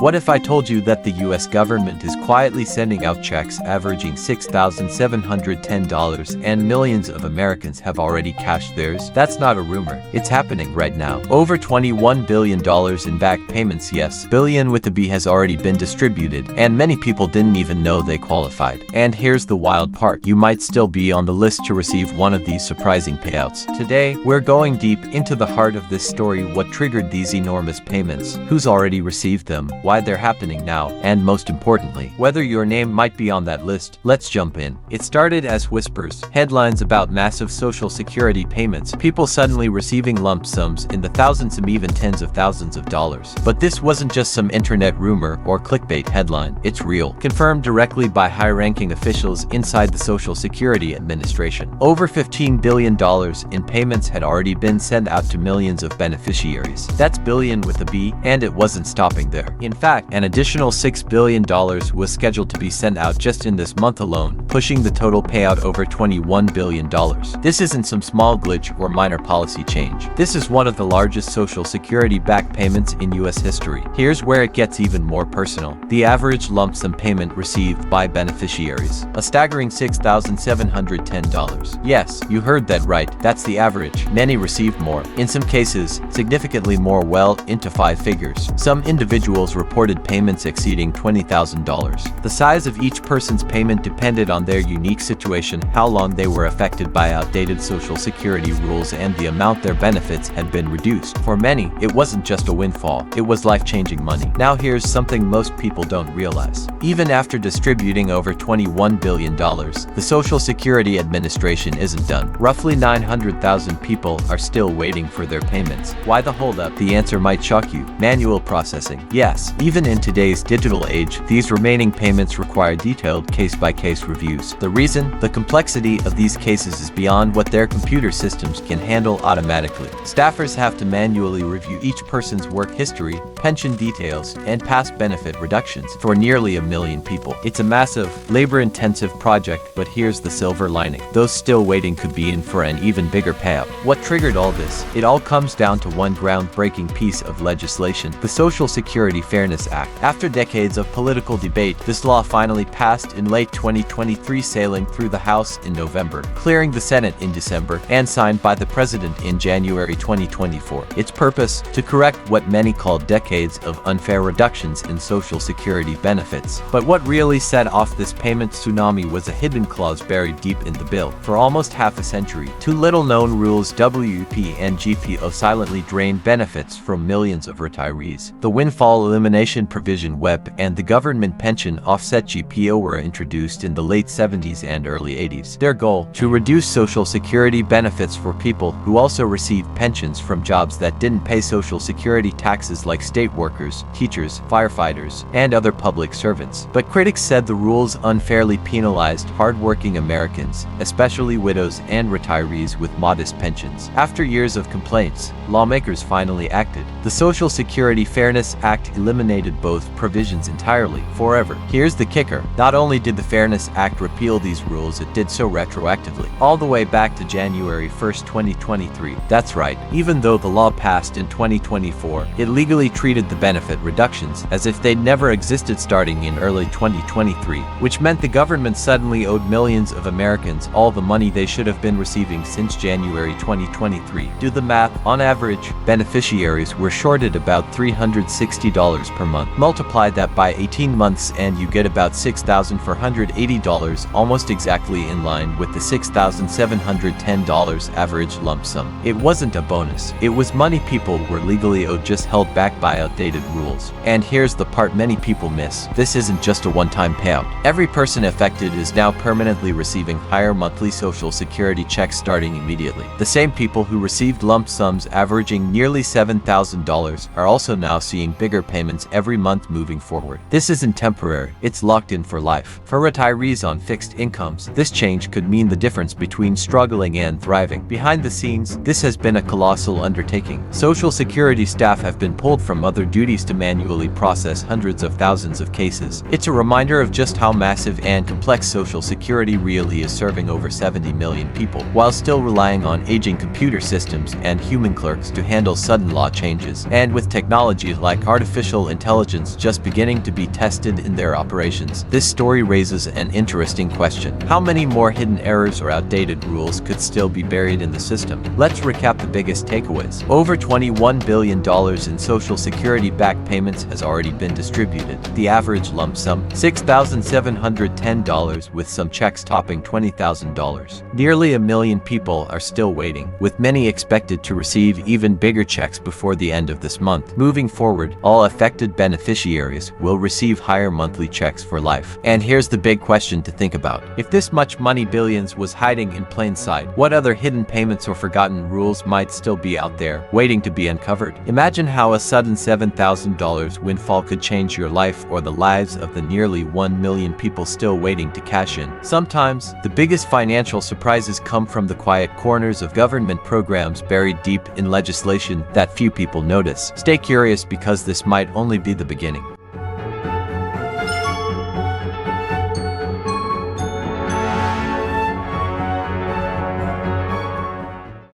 What if I told you that the US government is quietly sending out checks averaging $6,710 and millions of Americans have already cashed theirs? That's not a rumor. It's happening right now. Over $21 billion in back payments, yes, billion with a B, has already been distributed, and many people didn't even know they qualified. And here's the wild part. You might still be on the list to receive one of these surprising payouts. Today, we're going deep into the heart of this story, what triggered these enormous payments, who's already received them, why they're happening now, and most importantly, whether your name might be on that list. Let's jump in. It started as whispers, headlines about massive Social Security payments, people suddenly receiving lump sums in the thousands and even tens of thousands of dollars. But this wasn't just some internet rumor or clickbait headline. It's real, confirmed directly by high-ranking officials inside the Social Security Administration. Over $15 billion in payments had already been sent out to millions of beneficiaries. That's billion with a B, and it wasn't stopping there. In fact, an additional $6 billion was scheduled to be sent out just in this month alone, pushing the total payout over $21 billion. This isn't some small glitch or minor policy change. This is one of the largest Social Security back payments in US history. Here's where it gets even more personal. The average lump sum payment received by beneficiaries: a staggering $6,710. Yes, you heard that right. That's the average. Many received more. In some cases, significantly more, well into five figures. Some individuals reported payments exceeding $20,000. The size of each person's payment depended on their unique situation, how long they were affected by outdated Social Security rules, and the amount their benefits had been reduced. For many, it wasn't just a windfall, it was life-changing money. Now here's something most people don't realize. Even after distributing over $21 billion, the Social Security Administration isn't done. Roughly 900,000 people are still waiting for their payments. Why the holdup? The answer might shock you. Manual processing. Yes, even in today's digital age, these remaining payments require detailed case-by-case reviews. The reason? The complexity of these cases is beyond what their computer systems can handle automatically. Staffers have to manually review each person's work history, pension details, and past benefit reductions for nearly a million people. It's a massive, labor-intensive project, but here's the silver lining. Those still waiting could be in for an even bigger payout. What triggered all this? It all comes down to one groundbreaking piece of legislation: the Social Security Fairness Act. After decades of political debate, this law finally passed in late 2023, sailing through the House in November, clearing the Senate in December, and signed by the President in January 2024. Its purpose? To correct what many called decades of unfair reductions in Social Security benefits. But what really set off this payment tsunami was a hidden clause buried deep in the bill. For almost half a century, two little-known rules, WP and GPO, silently drained benefits from millions of retirees. The Windfall Elimination Provision (WEP) and the Government Pension Offset GPO were introduced in the late 70s and early 80s. Their goal? To reduce Social Security benefits for people who also received pensions from jobs that didn't pay Social Security taxes, like state workers, teachers, firefighters, and other public servants. But critics said the rules unfairly penalized hardworking Americans, especially widows and retirees with modest pensions. After years of complaints, lawmakers finally acted. The Social Security Fairness Act eliminated both provisions entirely, forever. Here's the kicker. Not only did the Fairness Act repeal these rules, it did so retroactively, all the way back to January 1, 2023. That's right, even though the law passed in 2024, it legally treated the benefit reductions as if they'd never existed starting in early 2023, which meant the government suddenly owed millions of Americans all the money they should have been receiving since January 2023. Do the math. On average, beneficiaries were shorted about $360 per month. Multiply that by 18 months and you get about $6,480, almost exactly in line with the $6,710 average lump sum. It wasn't a bonus. It was money people were legally owed, just held back by outdated rules. And here's the part many people miss. This isn't just a one-time payout. Every person affected is now permanently receiving higher monthly Social Security checks starting immediately. The same people who received lump sums averaging nearly $7,000 are also now seeing bigger payments every month moving forward. This isn't temporary, it's locked in for life. For retirees on fixed incomes, this change could mean the difference between struggling and thriving. Behind the scenes, this has been a colossal undertaking. Social Security staff have been pulled from other duties to manually process hundreds of thousands of cases. It's a reminder of just how massive and complex Social Security really is, serving over 70 million people, while still relying on aging computer systems and human clerks to handle sudden law changes. And with technology like artificial intelligence just beginning to be tested in their operations. This story raises an interesting question. How many more hidden errors or outdated rules could still be buried in the system? Let's recap the biggest takeaways. Over $21 billion in Social Security back payments has already been distributed. The average lump sum, $6,710, with some checks topping $20,000. Nearly 1 million people are still waiting, with many expected to receive even bigger checks before the end of this month. Moving forward, all affected beneficiaries will receive higher monthly checks for life. And here's the big question to think about. If this much money, billions, was hiding in plain sight, what other hidden payments or forgotten rules might still be out there, waiting to be uncovered? Imagine how a sudden $7,000 windfall could change your life or the lives of the nearly 1 million people still waiting to cash in. Sometimes, the biggest financial surprises come from the quiet corners of government programs buried deep in legislation that few people notice. Stay curious, because this might only be the beginning.